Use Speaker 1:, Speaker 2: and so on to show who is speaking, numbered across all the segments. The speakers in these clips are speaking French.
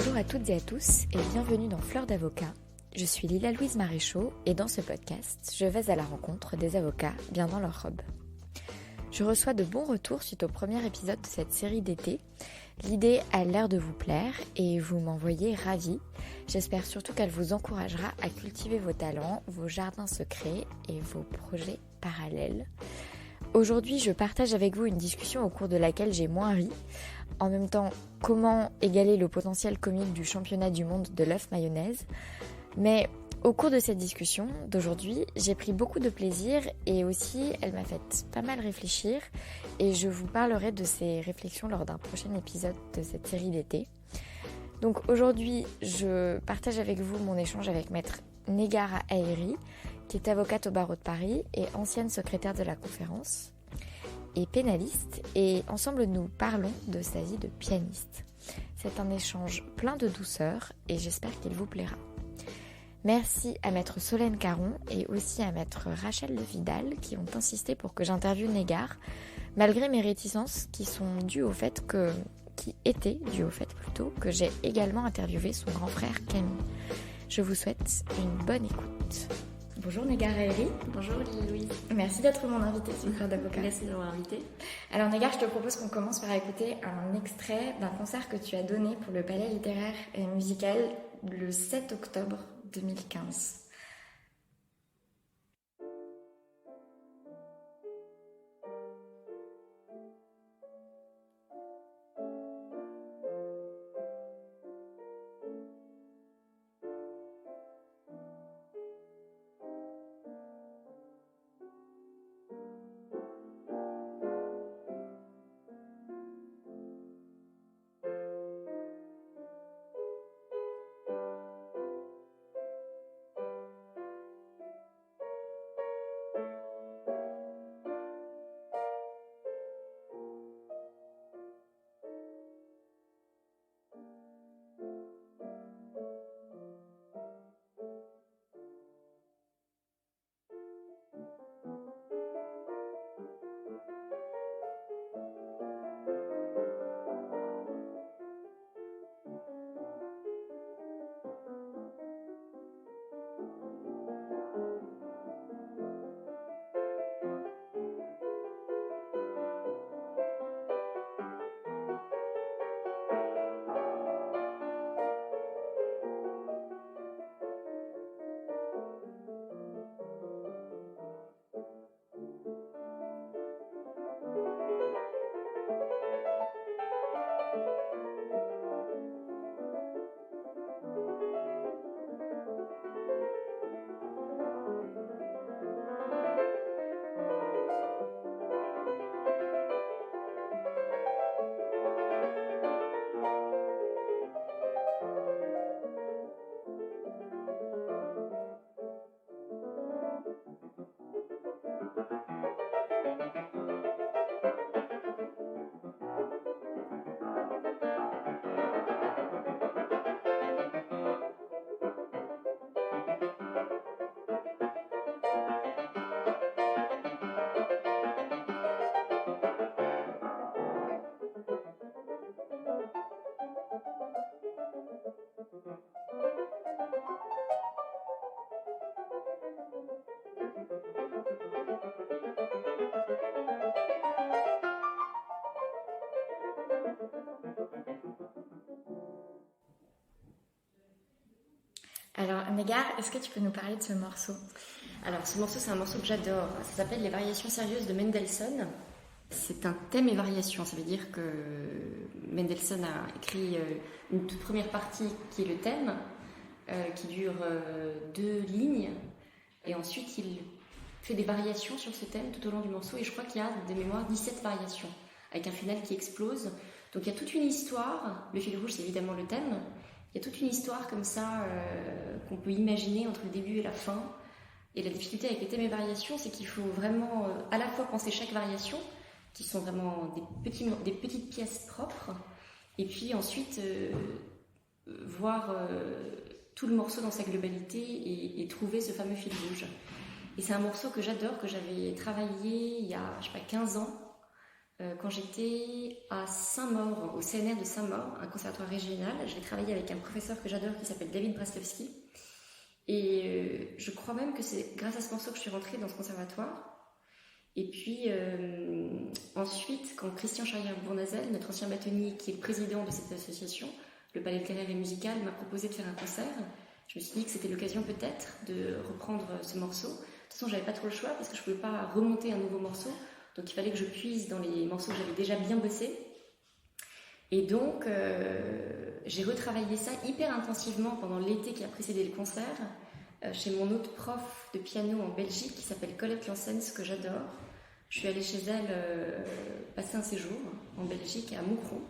Speaker 1: Bonjour à toutes et à tous et bienvenue dans Fleurs d'avocat. Je suis Lila Louise Maréchaux et dans ce podcast, je vais à la rencontre des avocats bien dans leur robe. Je reçois de bons retours suite au premier épisode de cette série d'été. L'idée a l'air de vous plaire et vous m'envoyez ravis. J'espère surtout qu'elle vous encouragera à cultiver vos talents, vos jardins secrets et vos projets parallèles. Aujourd'hui, je partage avec vous une discussion au cours de laquelle j'ai moins ri. En même temps, comment égaler le potentiel comique du championnat du monde de l'œuf mayonnaise. Mais au cours de cette discussion d'aujourd'hui, j'ai pris beaucoup de plaisir et aussi elle m'a fait pas mal réfléchir et je vous parlerai de ces réflexions lors d'un prochain épisode de cette série d'été. Donc aujourd'hui, je partage avec vous mon échange avec maître Negara Haeri, qui est avocate au barreau de Paris et ancienne secrétaire de la conférence et pénaliste, et ensemble nous parlons de sa vie de pianiste. C'est un échange plein de douceur et j'espère qu'il vous plaira. Merci à maître Solène Caron et aussi à maître Rachel Le Vidal qui ont insisté pour que j'interviewe Negar, malgré mes réticences qui étaient dues au fait que j'ai également interviewé son grand frère Camille. Je vous souhaite une bonne écoute. Bonjour Negar Haeri.
Speaker 2: Bonjour Louise.
Speaker 1: Merci d'être mon invitée sur Fleurs d'avocat.
Speaker 2: Merci de m'avoir invitée.
Speaker 1: Alors Negar, je te propose qu'on commence par écouter un extrait d'un concert que tu as donné pour le Palais littéraire et musical le 7 octobre 2015. Alors Negar, est-ce que tu peux nous parler de ce morceau ?
Speaker 2: Alors ce morceau, c'est un morceau que j'adore. Ça s'appelle Les variations sérieuses de Mendelssohn. C'est un thème et variation. Ça veut dire que Mendelssohn a écrit une toute première partie qui est le thème, qui dure 2 lignes. Et ensuite, il fait des variations sur ce thème tout au long du morceau. Et je crois qu'il y a, de mémoire, 17 variations, avec un final qui explose. Donc il y a toute une histoire. Le fil rouge, c'est évidemment le thème. Il y a toute une histoire comme ça qu'on peut imaginer entre le début et la fin. Et la difficulté avec les thèmes et variations, c'est qu'il faut vraiment à la fois penser chaque variation, qui sont vraiment des petites pièces propres, et puis ensuite voir tout le morceau dans sa globalité et trouver ce fameux fil rouge. Et c'est un morceau que j'adore, que j'avais travaillé il y a, 15 ans, Quand j'étais à Saint-Maur, au CNR de Saint-Maur, un conservatoire régional. J'ai travaillé avec un professeur que j'adore qui s'appelle David Braslowski. Et je crois même que c'est grâce à ce morceau que je suis rentrée dans ce conservatoire. Et puis ensuite, quand Christian Charrière-Bournazel, notre ancien bâtonnier qui est le président de cette association, le Palais littéraire et musical, m'a proposé de faire un concert, je me suis dit que c'était l'occasion peut-être de reprendre ce morceau. De toute façon, j'avais pas trop le choix parce que je pouvais pas remonter un nouveau morceau. Donc il fallait que je puise dans les morceaux que j'avais déjà bien bossés. Et donc j'ai retravaillé ça hyper intensivement pendant l'été qui a précédé le concert chez mon autre prof de piano en Belgique qui s'appelle Colette Lansens, que j'adore. Je suis allée chez elle passer un séjour en Belgique, à Moucron,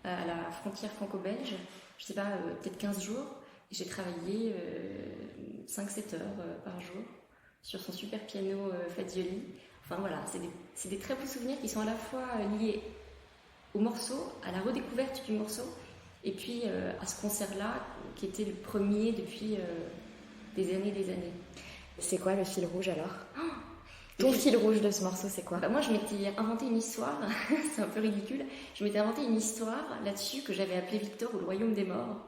Speaker 2: à la frontière franco-belge. Je sais pas, peut-être 15 jours. Et j'ai travaillé 5-7 heures par jour sur son super piano Fazioli. Enfin voilà, c'est des très beaux souvenirs qui sont à la fois liés au morceau, à la redécouverte du morceau, et puis à ce concert-là, qui était le premier depuis des années.
Speaker 1: C'est quoi le fil rouge alors? Ton fil rouge de ce morceau, c'est quoi?
Speaker 2: Moi, je m'étais inventé une histoire, c'est un peu ridicule, je m'étais inventé une histoire là-dessus que j'avais appelée Victor ou le Royaume des Morts.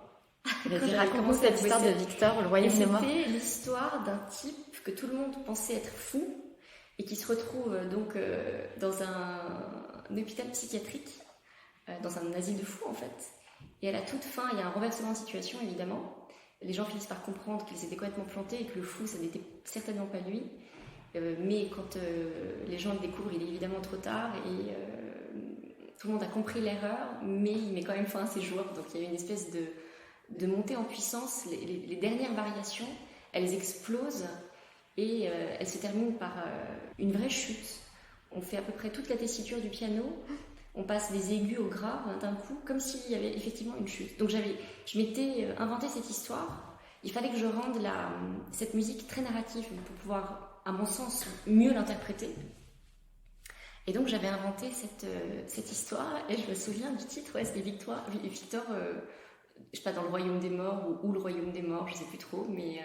Speaker 1: Raconte-nous cette histoire de Victor, le Royaume des Morts.
Speaker 2: C'était l'histoire d'un type que tout le monde pensait être fou, et qui se retrouve donc dans un hôpital psychiatrique, dans un asile de fous en fait. Et à la toute fin, il y a un renversement de situation évidemment. Les gens finissent par comprendre qu'ils étaient complètement plantés et que le fou, ça n'était certainement pas lui. Mais quand les gens le découvrent, il est évidemment trop tard et tout le monde a compris l'erreur, mais il met quand même fin à ses jours. Donc il y a une espèce de montée en puissance. Les dernières variations, elles explosent. Et elle se termine par une vraie chute. On fait à peu près toute la tessiture du piano. On passe des aigus au grave d'un coup, comme s'il y avait effectivement une chute. Donc je m'étais inventé cette histoire. Il fallait que je rende cette musique très narrative pour pouvoir, à mon sens, mieux l'interpréter. Et donc j'avais inventé cette histoire. Et je me souviens du titre, c'était Victor, je sais pas, dans le Royaume des Morts ou le Royaume des Morts, je sais plus trop, mais...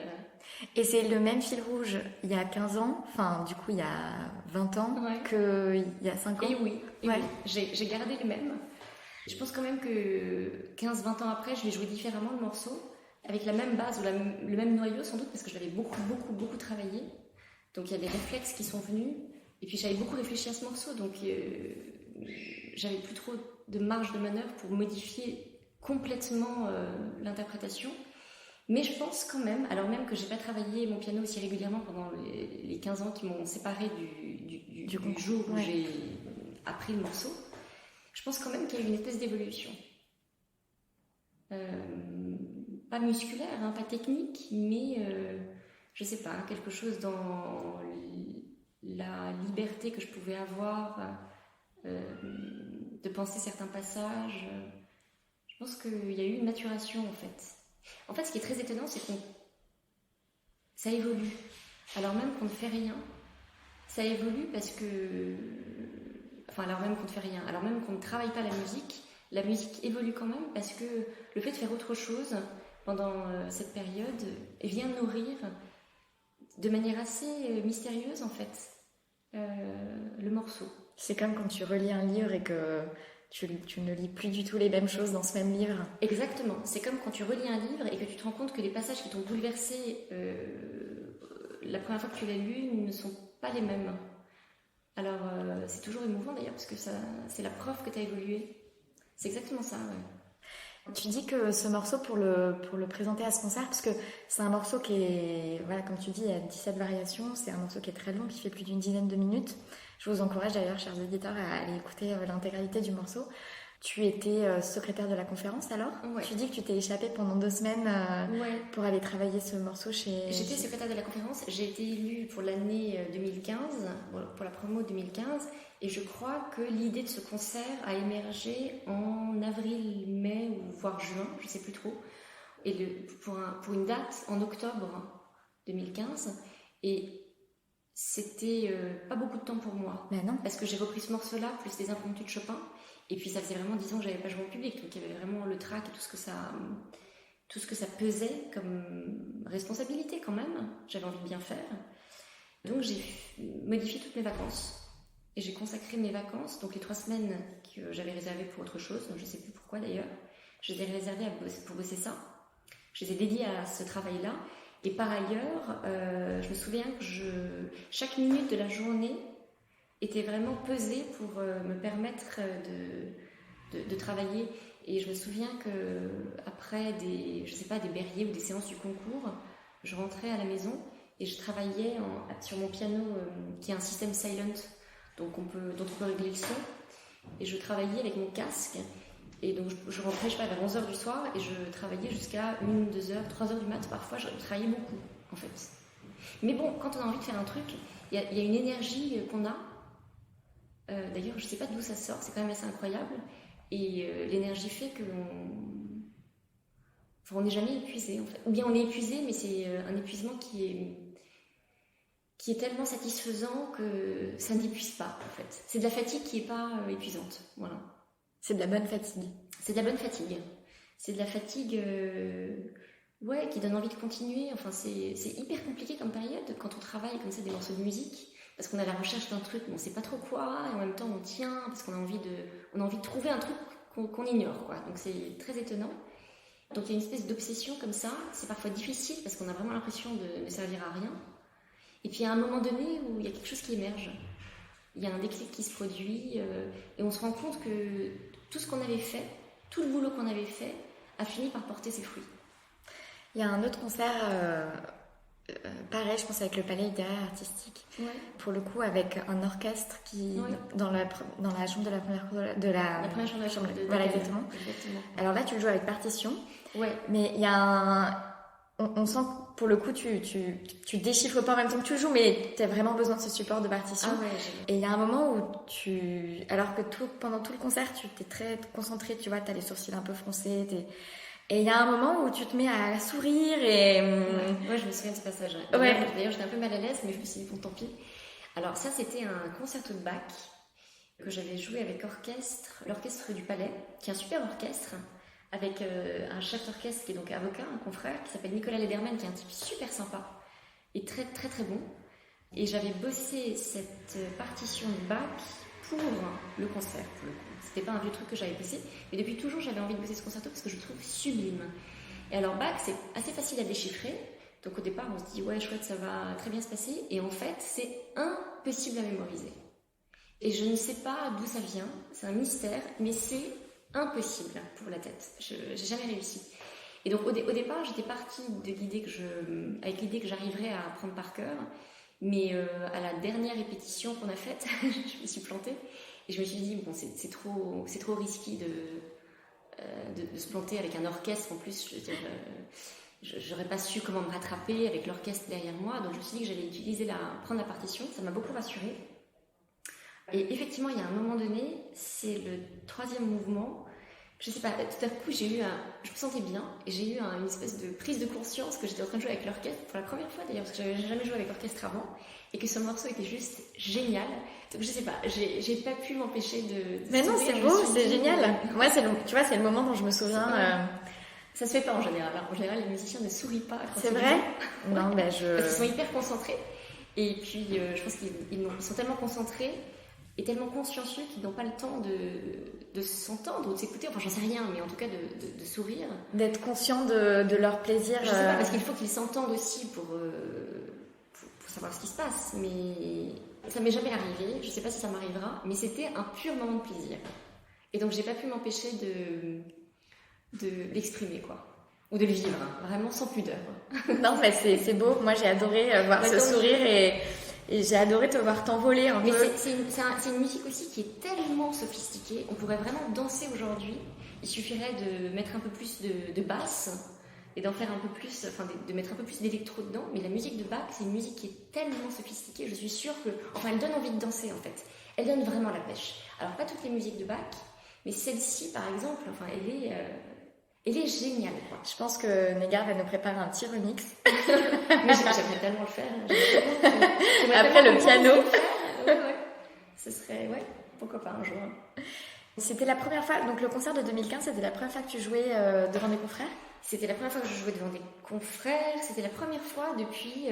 Speaker 1: Et c'est le même fil rouge il y a 15 ans, enfin du coup il y a 20 ans, qu'il y a 5 ans.
Speaker 2: Et oui, j'ai gardé le même. Je pense quand même que 15-20 ans après, je vais jouer différemment le morceau, avec la même base ou le même noyau sans doute, parce que je l'avais beaucoup travaillé. Donc il y a des réflexes qui sont venus, et puis j'avais beaucoup réfléchi à ce morceau, donc j'avais plus trop de marge de manœuvre pour modifier complètement l'interprétation. Mais je pense quand même, alors même que j'ai pas travaillé mon piano aussi régulièrement pendant les 15 ans qui m'ont séparée du jour où j'ai appris le morceau, je pense quand même qu'il y a eu une espèce d'évolution. Pas musculaire, pas technique, mais je sais pas, quelque chose dans la liberté que je pouvais avoir de penser certains passages. Je pense qu'il y a eu une maturation en fait. En fait, ce qui est très étonnant, c'est que ça évolue. Alors même qu'on ne fait rien, ça évolue parce que... Enfin, alors même qu'on ne fait rien, alors même qu'on ne travaille pas la musique évolue quand même parce que le fait de faire autre chose pendant cette période vient nourrir de manière assez mystérieuse en fait le morceau.
Speaker 1: C'est comme quand tu relis un livre et que... Tu ne lis plus du tout les mêmes choses dans ce même livre.
Speaker 2: Exactement. C'est comme quand tu relis un livre et que tu te rends compte que les passages qui t'ont bouleversé la première fois que tu l'as lu ne sont pas les mêmes. Alors, c'est toujours émouvant d'ailleurs parce que c'est la preuve que tu as évolué. C'est exactement ça, ouais.
Speaker 1: Tu dis que ce morceau, pour le présenter à ce concert, parce que c'est un morceau qui est, voilà, comme tu dis, il y a 17 variations, c'est un morceau qui est très long, qui fait plus d'une dizaine de minutes. Je vous encourage d'ailleurs, chers auditeurs, à aller écouter l'intégralité du morceau. Tu étais secrétaire de la conférence alors ?
Speaker 2: Ouais.
Speaker 1: Tu dis que tu t'es échappée pendant 2 semaines pour aller travailler ce morceau chez...
Speaker 2: J'étais secrétaire de la conférence, j'ai été élue pour l'année 2015, pour la promo 2015, et je crois que l'idée de ce concert a émergé en avril, mai ou voire juin, je ne sais plus trop, et pour une date en octobre 2015, et c'était pas beaucoup de temps pour moi.
Speaker 1: Mais non.
Speaker 2: Parce que j'ai repris ce morceau-là, plus des impromptus de Chopin, et puis ça faisait vraiment 10 ans que j'avais pas joué en public, donc il y avait vraiment le trac et tout ce que ça pesait comme responsabilité quand même. J'avais envie de bien faire. Donc j'ai modifié toutes mes vacances et j'ai consacré mes vacances, donc les 3 semaines que j'avais réservées pour autre chose, donc je ne sais plus pourquoi d'ailleurs, je les ai réservées pour bosser ça. Je les ai dédiées à ce travail-là. Et par ailleurs, je me souviens que chaque minute de la journée était vraiment pesée pour me permettre de travailler. Et je me souviens qu'après des berriers ou des séances du concours, je rentrais à la maison et je travaillais sur mon piano qui est un système silent, dont on peut régler le son. Et je travaillais avec mon casque. Et donc je rentrais, je sais pas, vers 11h du soir et je travaillais jusqu'à 1, 2h, 3h du mat. Parfois, je travaillais beaucoup, en fait. Mais bon, quand on a envie de faire un truc, il y a une énergie qu'on a. D'ailleurs, je sais pas d'où ça sort, c'est quand même assez incroyable. Et l'énergie fait on n'est jamais épuisé, en fait. Ou bien on est épuisé, mais c'est un épuisement qui est tellement satisfaisant que ça n'épuise pas, en fait. C'est de la fatigue qui n'est pas épuisante, voilà.
Speaker 1: C'est de la bonne fatigue.
Speaker 2: C'est de la bonne fatigue. C'est de la fatigue qui donne envie de continuer. Enfin, c'est hyper compliqué comme période quand on travaille comme ça des morceaux de musique, parce qu'on est à la recherche d'un truc, mais on ne sait pas trop quoi, et en même temps on tient, parce qu'on a envie de trouver un truc qu'on ignore, quoi. Donc c'est très étonnant. Donc il y a une espèce d'obsession comme ça. C'est parfois difficile, parce qu'on a vraiment l'impression de ne servir à rien. Et puis il y a un moment donné où il y a quelque chose qui émerge. Il y a un déclic qui se produit, et on se rend compte que tout ce qu'on avait fait, tout le boulot qu'on avait fait, a fini par porter ses fruits.
Speaker 1: Il y a un autre concert, pareil, je pense avec le Palais littéraire artistique, pour le coup avec un orchestre qui dans la chambre de la première cour
Speaker 2: la première chambre de la chambre.
Speaker 1: Voilà, exactement. Alors là, tu le joues avec partition.
Speaker 2: Ouais.
Speaker 1: Mais il y a on sent que pour le coup, tu déchiffres pas en même temps que tu le joues, mais tu as vraiment besoin de ce support de partition.
Speaker 2: Ah ouais,
Speaker 1: et il y a un moment où alors que pendant tout le concert, tu t'es très concentré, tu vois, tu as les sourcils un peu froncés, et il y a un moment où tu te mets à sourire et...
Speaker 2: Ouais, je me souviens de ce passage. D'ailleurs, j'étais un peu mal à l'aise, mais je me suis dit, bon, tant pis. Alors ça, c'était un concerto de Bach que j'avais joué avec l'orchestre du Palais, qui est un super orchestre, avec un chef d'orchestre qui est donc avocat, un confrère, qui s'appelle Nicolas Lederman, qui est un type super sympa et très très très bon. Et j'avais bossé cette partition de Bach pour le concert, pour le coup. C'était pas un vieux truc que j'avais bossé, mais depuis toujours j'avais envie de bosser ce concerto parce que je le trouve sublime. Et alors Bach, c'est assez facile à déchiffrer, donc au départ on se dit ouais chouette, ça va très bien se passer, et en fait c'est impossible à mémoriser. Et je ne sais pas d'où ça vient, c'est un mystère, mais c'est impossible pour la tête. J'ai jamais réussi. Et donc au départ, j'étais partie avec l'idée que j'arriverais à apprendre par cœur, mais à la dernière répétition qu'on a faite, je me suis plantée et je me suis dit bon, c'est trop risqué de se planter avec un orchestre en plus. J'aurais pas su comment me rattraper avec l'orchestre derrière moi, donc je me suis dit que j'allais prendre la partition. Ça m'a beaucoup rassurée. Et effectivement, il y a un moment donné, c'est le 3e mouvement, je sais pas, tout à coup, je me sentais bien, et j'ai eu une espèce de prise de conscience que j'étais en train de jouer avec l'orchestre, pour la première fois d'ailleurs, parce que j'avais jamais joué avec l'orchestre avant, et que ce morceau était juste génial. Donc je sais pas, j'ai pas pu m'empêcher de
Speaker 1: mais non, c'est beau, c'est génial. Moi, tu vois, c'est le moment dont je me souviens.
Speaker 2: Ça se fait pas en général. En général, les musiciens ne sourient pas.
Speaker 1: C'est vrai? Non, mais
Speaker 2: parce qu'ils sont hyper concentrés. Et puis, je pense qu'ils sont tellement concentrés et tellement consciencieux qu'ils n'ont pas le temps de s'entendre ou de s'écouter, enfin j'en sais rien, mais en tout cas de sourire.
Speaker 1: D'être conscient de leur plaisir.
Speaker 2: Je sais pas, parce qu'il faut qu'ils s'entendent aussi pour savoir ce qui se passe, mais ça m'est jamais arrivé, je sais pas si ça m'arrivera, mais c'était un pur moment de plaisir. Et donc j'ai pas pu m'empêcher de l'exprimer, quoi. Ou de le vivre, vraiment sans pudeur.
Speaker 1: Non, mais c'est beau, moi j'ai adoré voir ce sourire et j'ai adoré te voir t'envoler un peu.
Speaker 2: Mais c'est une musique aussi qui est tellement sophistiquée. On pourrait vraiment danser aujourd'hui. Il suffirait de mettre un peu plus de basse et d'en faire un peu plus, enfin de mettre un peu plus d'électro dedans. Mais la musique de Bach, c'est une musique qui est tellement sophistiquée. Je suis sûre que, enfin, elle donne envie de danser en fait. Elle donne vraiment la pêche. Alors pas toutes les musiques de Bach, mais celle-ci, par exemple, enfin, elle est géniale, quoi.
Speaker 1: Je pense que Négar va nous préparer un petit remix.
Speaker 2: Mais j'aimerais tellement le faire.
Speaker 1: Après le piano.
Speaker 2: Ouais. Ce serait, pourquoi pas un jour.
Speaker 1: C'était la première fois, donc le concert de 2015, c'était la première fois que tu jouais devant des confrères?
Speaker 2: C'était la première fois que je jouais devant des confrères. C'était la première fois depuis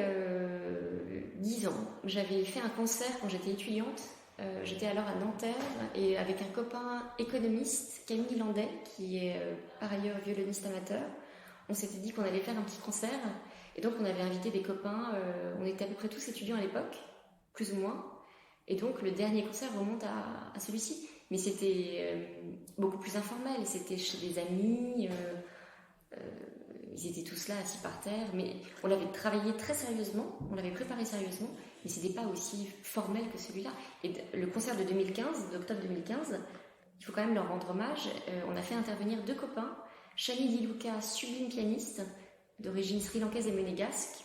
Speaker 2: 10 ans. J'avais fait un concert quand j'étais étudiante J'étais alors à Nanterre et avec un copain économiste, Camille Landais, qui est par ailleurs violoniste amateur, on s'était dit qu'on allait faire un petit concert. Et donc on avait invité des copains, on était à peu près tous étudiants à l'époque, plus ou moins. Et donc le dernier concert remonte à celui-ci. Mais c'était beaucoup plus informel, c'était chez des amis, ils étaient tous là assis par terre. Mais on l'avait travaillé très sérieusement, on l'avait préparé sérieusement, mais c'était pas aussi formel que celui-là. Et le concert de 2015, d'octobre 2015, il faut quand même leur rendre hommage, on a fait intervenir 2 copains, Shani Di Luca, sublime pianiste, d'origine sri-lankaise et monégasque,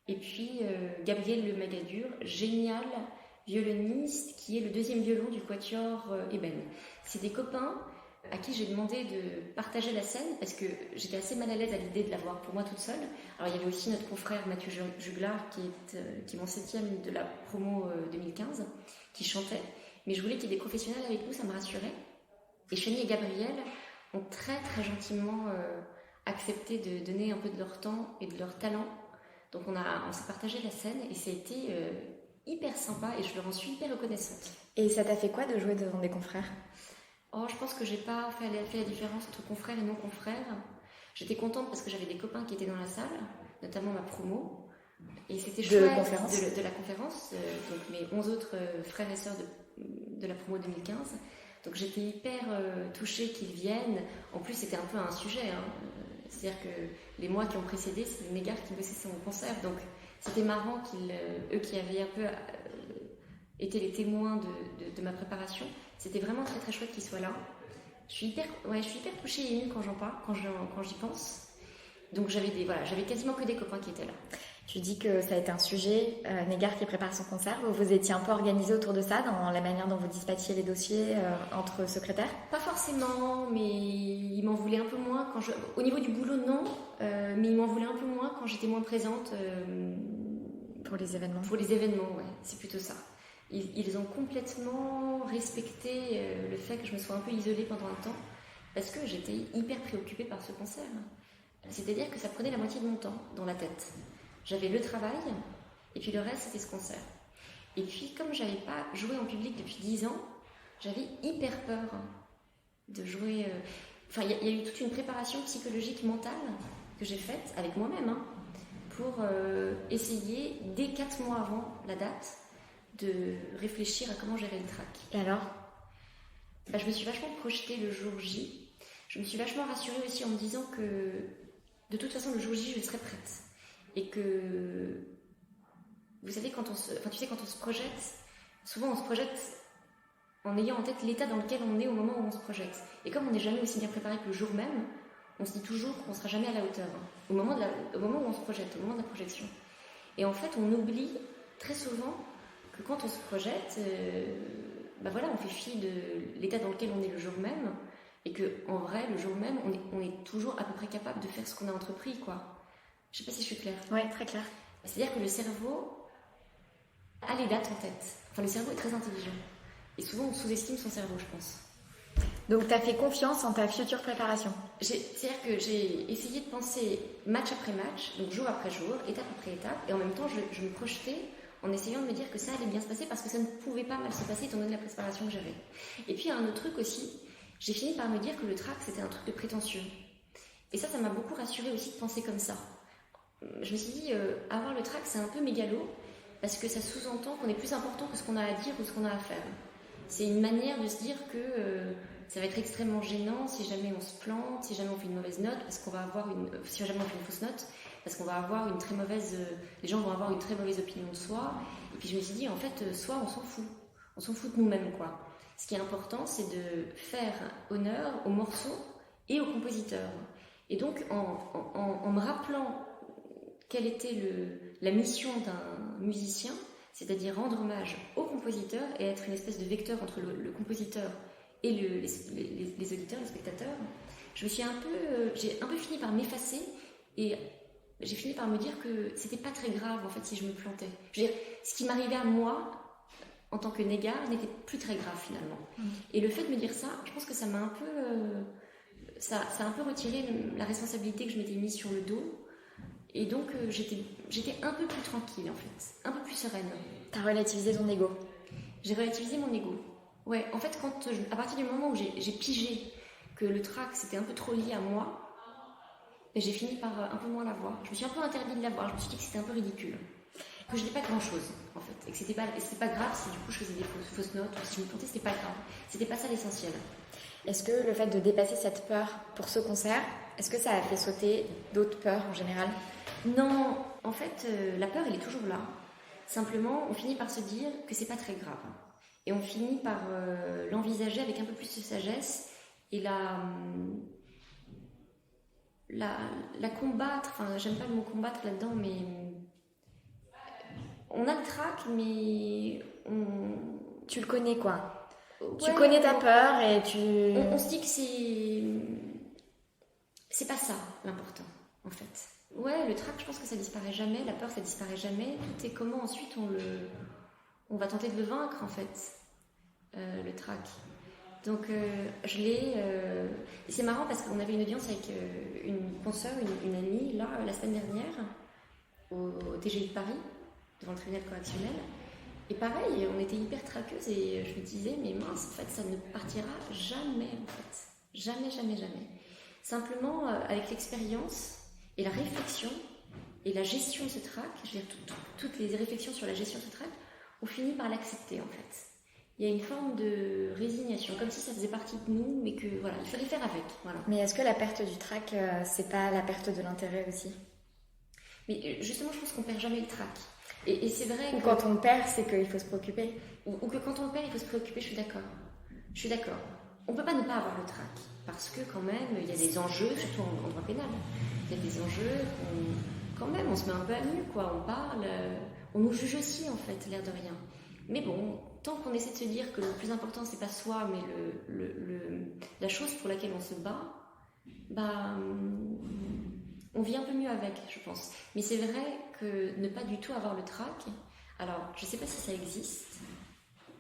Speaker 2: et puis Gabriel Le Magadur, génial violoniste, qui est le 2e violon du quatuor Eben. C'est des copains à qui j'ai demandé de partager la scène, parce que j'étais assez mal à l'aise à l'idée de l'avoir pour moi toute seule. Alors il y avait aussi notre confrère Mathieu Juglar, qui est mon 7e de la promo 2015, qui chantait, mais je voulais qu'il y ait des professionnels avec nous, ça me rassurait. Et Shani et Gabriel ont très très gentiment accepté de donner un peu de leur temps et de leur talent. Donc on s'est partagé la scène et ça a été hyper sympa et je leur en suis hyper reconnaissante.
Speaker 1: Et ça t'a fait quoi de jouer devant des confrères ?
Speaker 2: Oh, je pense que j'ai pas fait la différence entre confrères et non confrères. J'étais contente parce que j'avais des copains qui étaient dans la salle, notamment ma promo. Et c'était chouette de la conférence, donc mes 11 autres frères et sœurs de la promo 2015. Donc j'étais hyper touchée qu'ils viennent. En plus, c'était un peu un sujet. C'est-à-dire que les mois qui ont précédé, c'est Negar qui bossait son concert. Donc c'était marrant eux qui avaient un peu été les témoins de ma préparation. C'était vraiment très très chouette qu'ils soient là. Je suis hyper touchée et émue quand j'en parle, quand j'y pense. Donc j'avais quasiment que des copains qui étaient là.
Speaker 1: Tu dis que ça a été un sujet, Negar qui prépare son concert. Vous étiez un peu organisé autour de ça, dans la manière dont vous dispatchiez les dossiers entre secrétaires ?
Speaker 2: Pas forcément, mais il m'en voulait un peu moins. Au niveau du boulot, non, mais il m'en voulait un peu moins quand j'étais moins présente.
Speaker 1: Pour les événements ?
Speaker 2: Pour les événements, ouais, c'est plutôt ça. Ils ont complètement respecté le fait que je me sois un peu isolée pendant un temps, parce que j'étais hyper préoccupée par ce concert. C'est-à-dire que ça prenait la moitié de mon temps dans la tête. J'avais le travail, et puis le reste, c'était ce concert. Et puis, comme je n'avais pas joué en public depuis 10 ans, j'avais hyper peur de jouer... Enfin, il y a eu toute une préparation psychologique mentale que j'ai faite avec moi-même, pour essayer, dès 4 mois avant la date, de réfléchir à comment gérer le trac.
Speaker 1: Et alors ?
Speaker 2: Je me suis vachement projetée le jour J. Je me suis vachement rassurée aussi en me disant que, de toute façon, le jour J, je serai prête. Et que, vous savez, quand on se projette, souvent on se projette en ayant en tête l'état dans lequel on est au moment où on se projette. Et comme on n'est jamais aussi bien préparé que le jour même, on se dit toujours qu'on ne sera jamais à la hauteur, au moment où on se projette, au moment de la projection. Et en fait, on oublie très souvent que quand on se projette, on fait fi de l'état dans lequel on est le jour même, et qu'en vrai, le jour même, on est toujours à peu près capable de faire ce qu'on a entrepris, quoi. Je sais pas si je suis claire.
Speaker 1: Ouais, très claire.
Speaker 2: C'est-à-dire que le cerveau a les dates en tête. Enfin, le cerveau est très intelligent. Et souvent, on sous-estime son cerveau, je pense.
Speaker 1: Donc, tu as fait confiance en ta future préparation ?
Speaker 2: C'est-à-dire que j'ai essayé de penser match après match, donc jour après jour, étape après étape, et en même temps, je me projetais en essayant de me dire que ça allait bien se passer parce que ça ne pouvait pas mal se passer étant donné la préparation que j'avais. Et puis, il y a un autre truc aussi, j'ai fini par me dire que le track, c'était un truc de prétentieux. Et ça m'a beaucoup rassurée aussi de penser comme ça. Je me suis dit, avoir le track, c'est un peu mégalo, parce que ça sous-entend qu'on est plus important que ce qu'on a à dire ou ce qu'on a à faire. C'est une manière de se dire que ça va être extrêmement gênant si jamais on se plante, si jamais on fait une mauvaise note, si jamais on fait une fausse note, parce qu'on va avoir une très mauvaise... les gens vont avoir une très mauvaise opinion de soi. Et puis je me suis dit, en fait, soit on s'en fout. On s'en fout de nous-mêmes, quoi. Ce qui est important, c'est de faire honneur au morceau et au compositeur. Et donc, en me rappelant quelle était la mission d'un musicien, c'est-à-dire rendre hommage au compositeur et être une espèce de vecteur entre le compositeur et les auditeurs, les spectateurs, j'ai un peu fini par m'effacer et j'ai fini par me dire que c'était pas très grave en fait si je me plantais. Je veux dire, ce qui m'arrivait à moi en tant que Negar n'était plus très grave finalement. Et le fait de me dire ça, je pense que ça m'a un peu ça a un peu retiré la responsabilité que je m'étais mise sur le dos. Et donc, j'étais un peu plus tranquille, en fait. Un peu plus sereine.
Speaker 1: T'as relativisé ton ego.
Speaker 2: J'ai relativisé mon ego. Ouais, en fait, à partir du moment où j'ai pigé que le track c'était un peu trop lié à moi, ben, j'ai fini par un peu moins l'avoir. Je me suis un peu interdit de l'avoir. Je me suis dit que c'était un peu ridicule. Que je n'ai pas grand chose, en fait. Et que c'était pas grave si du coup je faisais des fausses notes ou si je me plantais, c'était pas grave. C'était pas ça l'essentiel.
Speaker 1: Est-ce que le fait de dépasser cette peur pour ce concert, est-ce que ça a fait sauter d'autres peurs en général?
Speaker 2: Non, en fait, la peur, elle est toujours là. Simplement, on finit par se dire que c'est pas très grave. Et on finit par l'envisager avec un peu plus de sagesse et la combattre. Enfin, j'aime pas le mot combattre là-dedans, mais on a le trac, mais
Speaker 1: tu le connais quoi.
Speaker 2: Ouais,
Speaker 1: tu connais ta peur et tu...
Speaker 2: On se dit que c'est pas ça l'important, en fait. Ouais, le trac, je pense que ça disparaît jamais. La peur, ça disparaît jamais. Tout est comment ensuite on va tenter de le vaincre, en fait, le trac. Donc, je l'ai... Et c'est marrant parce qu'on avait une audience avec une consoeur, une amie, là, la semaine dernière, au TGI de Paris, devant le tribunal correctionnel. Et pareil, on était hyper traqueuses et je me disais, mais mince, en fait, ça ne partira jamais, en fait. Jamais, jamais, jamais. Simplement, avec l'expérience et la réflexion et la gestion de ce trac, je veux dire, toutes les réflexions sur la gestion de ce trac, on finit par l'accepter, en fait. Il y a une forme de résignation, comme si ça faisait partie de nous, mais que, voilà, il fallait faire avec, voilà.
Speaker 1: Mais est-ce que la perte du trac, c'est pas la perte de l'intérêt aussi?
Speaker 2: Mais justement, je pense qu'on perd jamais le trac. Et c'est vrai
Speaker 1: que... Ou quand on perd, c'est qu'il faut se préoccuper.
Speaker 2: Ou que quand on perd, il faut se préoccuper, je suis d'accord. Je suis d'accord. On ne peut pas ne pas avoir le trac. Parce que quand même, il y a des enjeux, surtout en droit pénal. Il y a des enjeux, quand même, on se met un peu à nu, quoi. On parle, on nous juge aussi, en fait, l'air de rien. Mais bon, tant qu'on essaie de se dire que le plus important, c'est pas soi, mais la chose pour laquelle on se bat, bah... on vit un peu mieux avec, je pense. Mais c'est vrai que ne pas du tout avoir le trac, alors je ne sais pas si ça existe.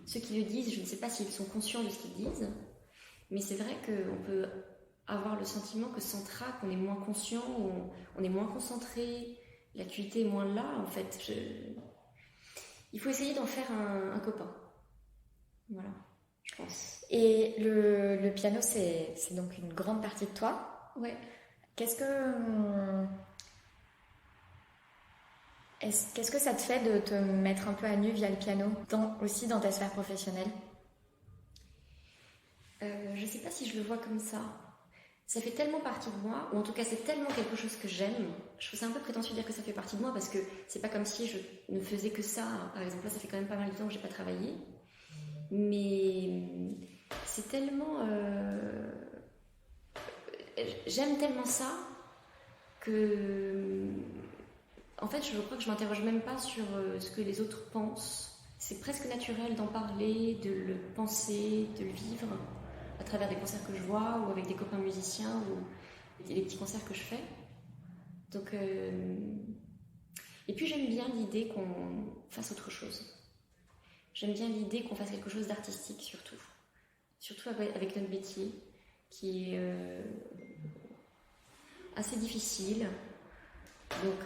Speaker 2: Ceux qui le disent, je ne sais pas s'ils sont conscients de ce qu'ils disent. Mais c'est vrai qu'on peut avoir le sentiment que sans trac, on est moins conscient, on est moins concentré, l'acuité est moins là, en fait. Il faut essayer d'en faire un copain. Voilà, je pense.
Speaker 1: Et le piano, c'est donc une grande partie de toi?
Speaker 2: Ouais.
Speaker 1: Qu'est-ce que ça te fait de te mettre un peu à nu via le piano, aussi dans ta sphère professionnelle?
Speaker 2: Je sais pas si je le vois comme ça. Ça fait tellement partie de moi, ou en tout cas c'est tellement quelque chose que j'aime. Je trouve ça un peu prétentieux de dire que ça fait partie de moi parce que c'est pas comme si je ne faisais que ça. Par exemple, là ça fait quand même pas mal de temps que j'ai pas travaillé. Mais c'est tellement... J'aime tellement ça que... En fait, je crois que je m'interroge même pas sur ce que les autres pensent. C'est presque naturel d'en parler, de le penser, de le vivre à travers des concerts que je vois ou avec des copains musiciens ou les petits concerts que je fais. Donc, et puis j'aime bien l'idée qu'on fasse autre chose. J'aime bien l'idée qu'on fasse quelque chose d'artistique surtout. Surtout avec notre métier qui est assez difficile. Donc,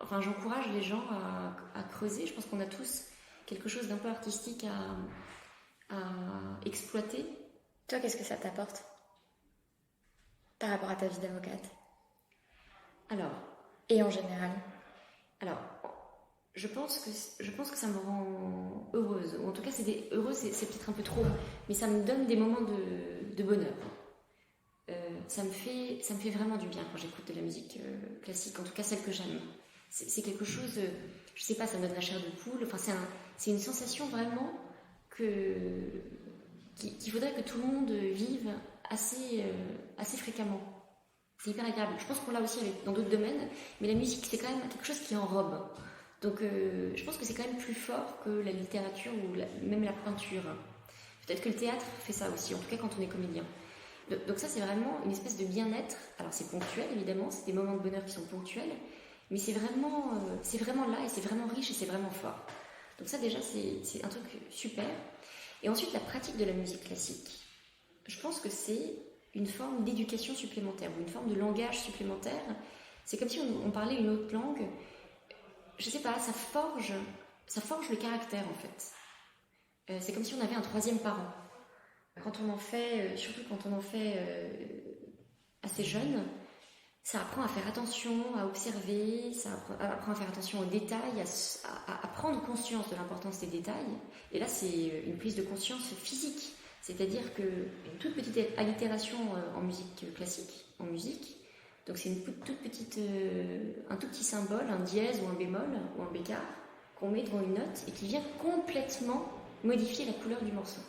Speaker 2: enfin, j'encourage les gens à creuser. Je pense qu'on a tous quelque chose d'un peu artistique à exploiter.
Speaker 1: Toi, qu'est-ce que ça t'apporte par rapport à ta vie d'avocate?
Speaker 2: Alors,
Speaker 1: et en général?
Speaker 2: Alors, je pense que ça me rend heureuse. Ou en tout cas, heureuse, c'est peut-être un peu trop, mais ça me donne des moments de bonheur. Ça me fait vraiment du bien quand j'écoute de la musique classique, en tout cas celle que j'aime. C'est quelque chose, je sais pas, ça me donne la chair de poule. Enfin, c'est une sensation vraiment qu'il faudrait que tout le monde vive assez fréquemment. C'est hyper agréable. Je pense qu'on l'a aussi dans d'autres domaines, mais la musique, c'est quand même quelque chose qui enrobe. Donc, je pense que c'est quand même plus fort que la littérature ou même la peinture. Peut-être que le théâtre fait ça aussi, en tout cas quand on est comédien. Donc ça, c'est vraiment une espèce de bien-être. Alors, c'est ponctuel, évidemment, c'est des moments de bonheur qui sont ponctuels, mais c'est vraiment là, et c'est vraiment riche, et c'est vraiment fort. Donc ça, déjà, c'est un truc super. Et ensuite, la pratique de la musique classique. Je pense que c'est une forme d'éducation supplémentaire, ou une forme de langage supplémentaire. C'est comme si on parlait une autre langue. Je sais pas, ça forge ça forge le caractère en fait. C'est comme si on avait un troisième parent. Quand on en fait, surtout quand on en fait assez jeune, ça apprend à faire attention, à observer, ça apprend à faire attention aux détails, à prendre conscience de l'importance des détails. Et là, c'est une prise de conscience physique. C'est-à-dire qu'une toute petite allitération en musique classique, en musique, donc c'est une toute petite, un tout petit symbole, un dièse ou un bémol ou un bécard, qu'on met devant une note et qui vient complètement modifier la couleur du morceau.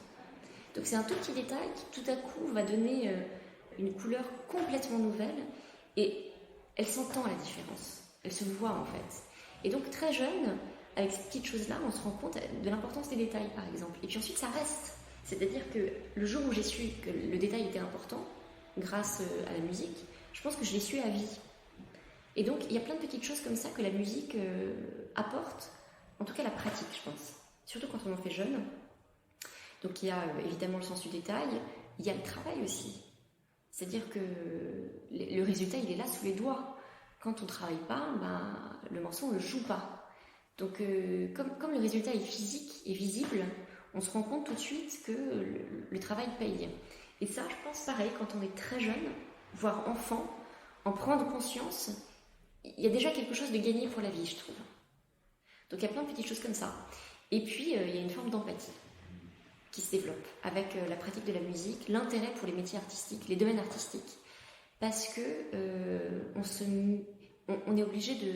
Speaker 2: Donc c'est un tout petit détail qui tout à coup va donner une couleur complètement nouvelle et elle s'entend la différence, elle se voit en fait. Et donc très jeune, avec ces petites choses-là, on se rend compte de l'importance des détails par exemple. Et puis ensuite ça reste. C'est-à-dire que le jour où j'ai su que le détail était important, grâce à la musique, je pense que je l'ai su à vie. Et donc il y a plein de petites choses comme ça que la musique apporte, en tout cas la pratique je pense, surtout quand on en fait jeune. Donc il y a évidemment le sens du détail, il y a le travail aussi. C'est-à-dire que le résultat, il est là sous les doigts. Quand on ne travaille pas, le morceau, on ne le joue pas. Donc comme le résultat est physique et visible, on se rend compte tout de suite que le travail paye. Et ça, je pense pareil, quand on est très jeune, voire enfant, en prendre conscience, il y a déjà quelque chose de gagné pour la vie, je trouve. Donc il y a plein de petites choses comme ça. Et puis, il y a une forme d'empathie qui se développe avec la pratique de la musique, l'intérêt pour les métiers artistiques, les domaines artistiques, parce que on est obligé de...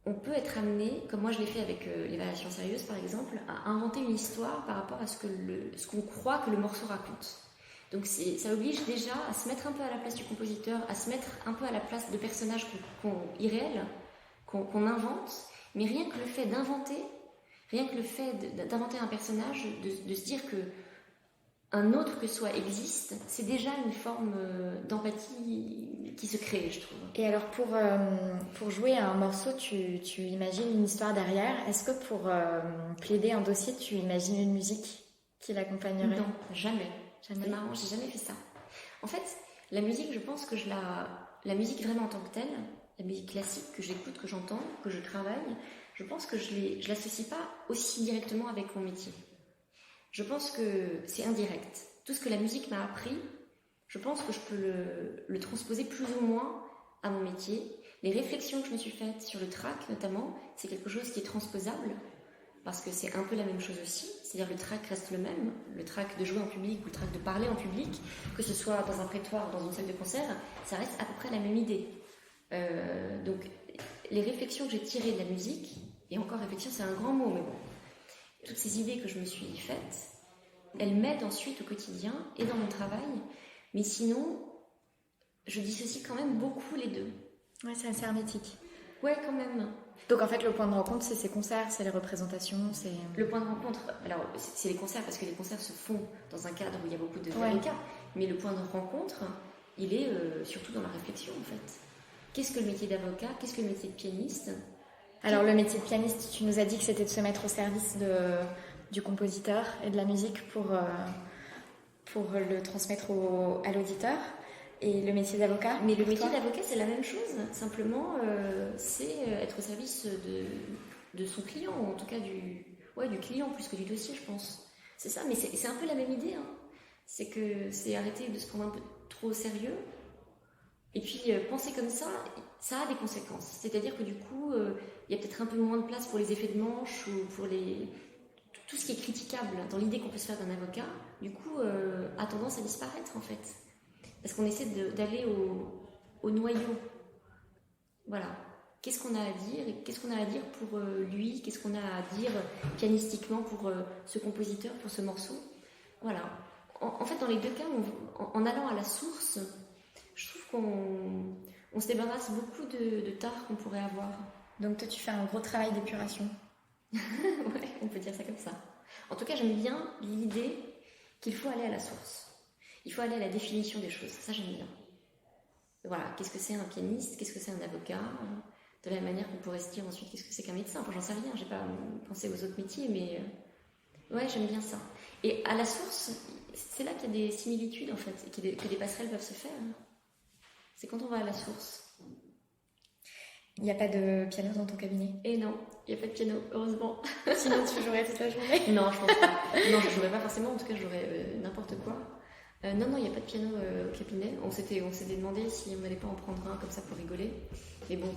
Speaker 2: On peut être amené, comme moi je l'ai fait avec les variations sérieuses par exemple, à inventer une histoire par rapport à ce qu'on croit que le morceau raconte. Donc ça oblige déjà à se mettre un peu à la place du compositeur, à se mettre un peu à la place de personnages irréels, qu'on invente, mais rien que le fait d'inventer, rien que le fait d'inventer un personnage, de se dire que un autre que soi existe, c'est déjà une forme d'empathie qui se crée, je trouve.
Speaker 1: Et alors pour jouer à un morceau, tu imagines une histoire derrière. Est-ce que pour plaider un dossier, tu imagines une musique qui l'accompagnerait?
Speaker 2: Non, jamais. C'est marrant, j'ai jamais fait ça. En fait, la musique, je pense que la musique vraiment en tant que telle, la musique classique que j'écoute, que j'entends, que je travaille, je pense que je l'associe pas aussi directement avec mon métier. Je pense que c'est indirect. Tout ce que la musique m'a appris, je pense que je peux le transposer plus ou moins à mon métier. Les réflexions que je me suis faites sur le track, notamment, c'est quelque chose qui est transposable, parce que c'est un peu la même chose aussi. C'est-à-dire le track reste le même, le track de jouer en public ou le track de parler en public, que ce soit dans un prétoire ou dans une salle de concert, ça reste à peu près la même idée. Donc, les réflexions que j'ai tirées de la musique, et encore réflexion, c'est un grand mot, mais bon, toutes ces idées que je me suis faites, elles m'aident ensuite au quotidien et dans mon travail, mais sinon, je dissocie quand même beaucoup les deux.
Speaker 1: Ouais, c'est assez hermétique.
Speaker 2: Ouais, quand même.
Speaker 1: Donc en fait, le point de rencontre, c'est ces concerts, c'est les représentations, c'est...
Speaker 2: Le point de rencontre, alors c'est les concerts, parce que les concerts se font dans un cadre où il y a beaucoup d'avocats, mais le point de rencontre, il est surtout dans la réflexion, en fait. Qu'est-ce que le métier d'avocat? Qu'est-ce que le métier de pianiste?
Speaker 1: Alors le métier de pianiste, tu nous as dit que c'était de se mettre au service du compositeur et de la musique pour le transmettre à l'auditeur. Et le métier d'avocat?
Speaker 2: Mais le métier d'avocat, c'est la même chose. Simplement, c'est être au service de son client, ou en tout cas du client plus que du dossier, je pense. C'est ça, mais c'est un peu la même idée. Hein. C'est que c'est arrêter de se prendre un peu trop au sérieux. Et puis, penser comme ça a des conséquences. C'est-à-dire que du coup, il y a peut-être un peu moins de place pour les effets de manche ou pour tout ce qui est critiquable dans l'idée qu'on peut se faire d'un avocat, du coup, a tendance à disparaître, en fait. Parce qu'on essaie d'aller au noyau. Voilà. Qu'est-ce qu'on a à dire? Et qu'est-ce qu'on a à dire pour lui? Qu'est-ce qu'on a à dire pianistiquement pour ce compositeur, pour ce morceau? Voilà. En fait, dans les deux cas, en allant à la source, je trouve qu'on se débarrasse beaucoup de tares qu'on pourrait avoir.
Speaker 1: Donc toi, tu fais un gros travail d'épuration.
Speaker 2: Ouais, on peut dire ça comme ça. En tout cas, j'aime bien l'idée qu'il faut aller à la source. Il faut aller à la définition des choses. Ça, j'aime bien. Voilà, qu'est-ce que c'est un pianiste? Qu'est-ce que c'est un avocat? De la même manière qu'on pourrait se dire ensuite qu'est-ce que c'est qu'un médecin. Enfin, j'en sais rien, j'ai pas pensé aux autres métiers, mais ouais, j'aime bien ça. Et à la source, c'est là qu'il y a des similitudes en fait, et que des passerelles peuvent se faire. C'est quand on va à la source.
Speaker 1: Il n'y a pas de piano dans ton cabinet?
Speaker 2: Et non, il n'y a pas de piano, heureusement.
Speaker 1: Sinon tu jouerais toute la journée?
Speaker 2: Non, je pense pas. Non, je jouerais pas forcément, en tout cas, je jouerais n'importe quoi. Non, il n'y a pas de piano au cabinet. On s'était demandé si on n'allait pas en prendre un comme ça pour rigoler. Mais bon,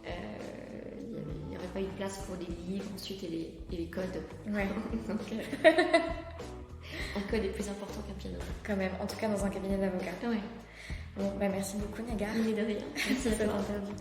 Speaker 2: il n'y aurait pas eu de place pour les livres ensuite et les codes.
Speaker 1: Ouais.
Speaker 2: Donc, un code est plus important qu'un piano.
Speaker 1: Quand même, en tout cas dans un cabinet d'avocat.
Speaker 2: Ouais.
Speaker 1: Bon, merci beaucoup Nagar.
Speaker 2: Mais de rien. Merci à
Speaker 1: pour cette
Speaker 2: toi.
Speaker 1: interview.